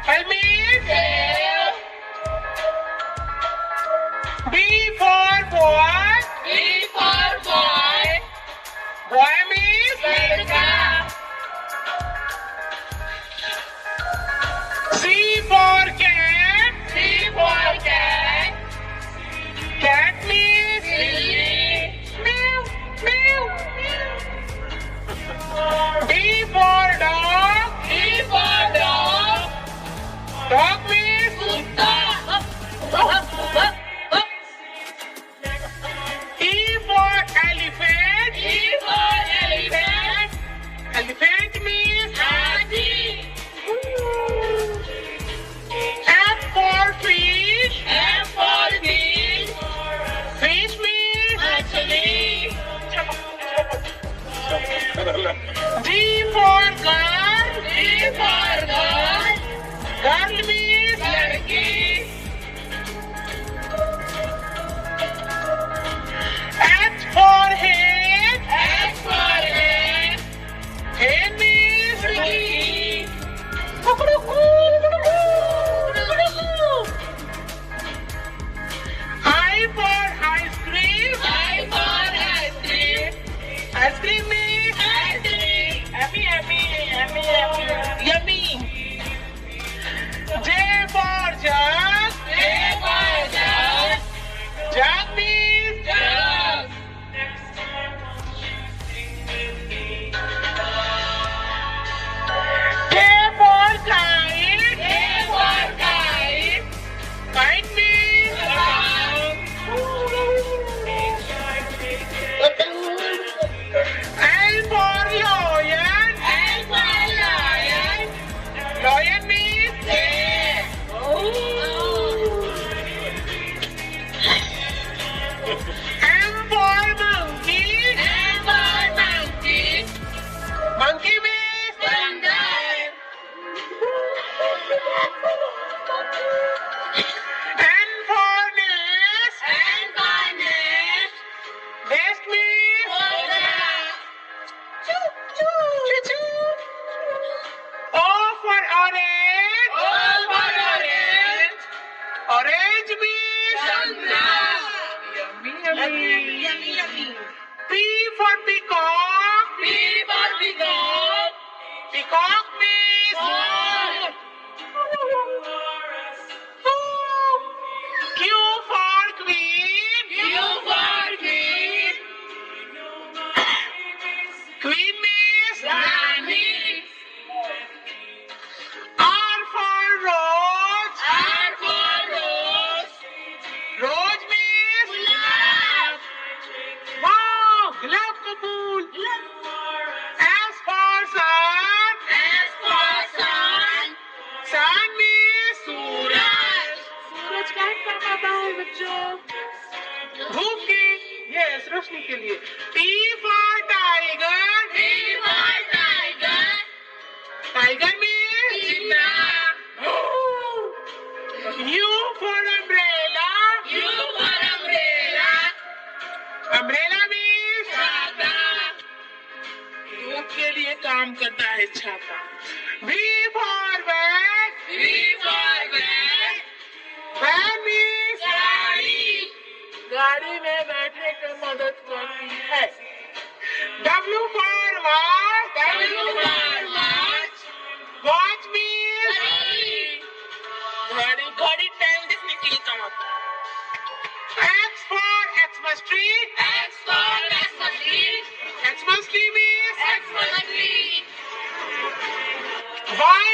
Apple means Sale. B for boy. B for boy. Boy means लड़का. C for cat. C for cat. Cat means Silly. meow meow. D for dog. D for dog. Dog means कुत्ता. E for elephant. E for elephant. Elephant means हाथी. F for fish. F for fish. Fish means मछली. G for girl. G for girl. Girl means लड़की. H for hen. H for hen. Hen means मुर्गी. I for ice cream. I for ice cream. Ice cream means Ice cream. yummy, yummy, yummy, yummy, yummy. J for jug. J for jug. Jug means Jug. K for kite. K for kite. Kite means Kite. L for lion. L for lion. Lion means Bear. M for monkey. M for monkey. Monkey means बंदर. N for nest. N for nest. Nest means घोंसला. choo choo. O for orange. O for orange. Orange means संतरा. yummy, yummy. P for peacock. P for peacock. Peacock means Moor. Q for queen. Q for queen. Queen means Rani. R for rose. R for rose. Rose means gulab. wow, गुलाब का फूल. S for sun. S for sun. Sun means सूरज. सूरज का काम आता है बच्चों धूप की yes रोशनी के लिए T for tiger. T for tiger. Tiger means चीता. U for umbrella. U for umbrella. Umbrella means छाता. धूप के लिए काम करता है छाता. V for van. V for van. Van means गाड़ी. गाड़ी में बैठने की मदद करती है. W for watch. W for watch. Watch means घड़ी. घड़ी घड़ी टाइम देखने के लिए काम आता है. X for Xmas tree. X for Xmas tree. Xmas tree means Xmas tree. Y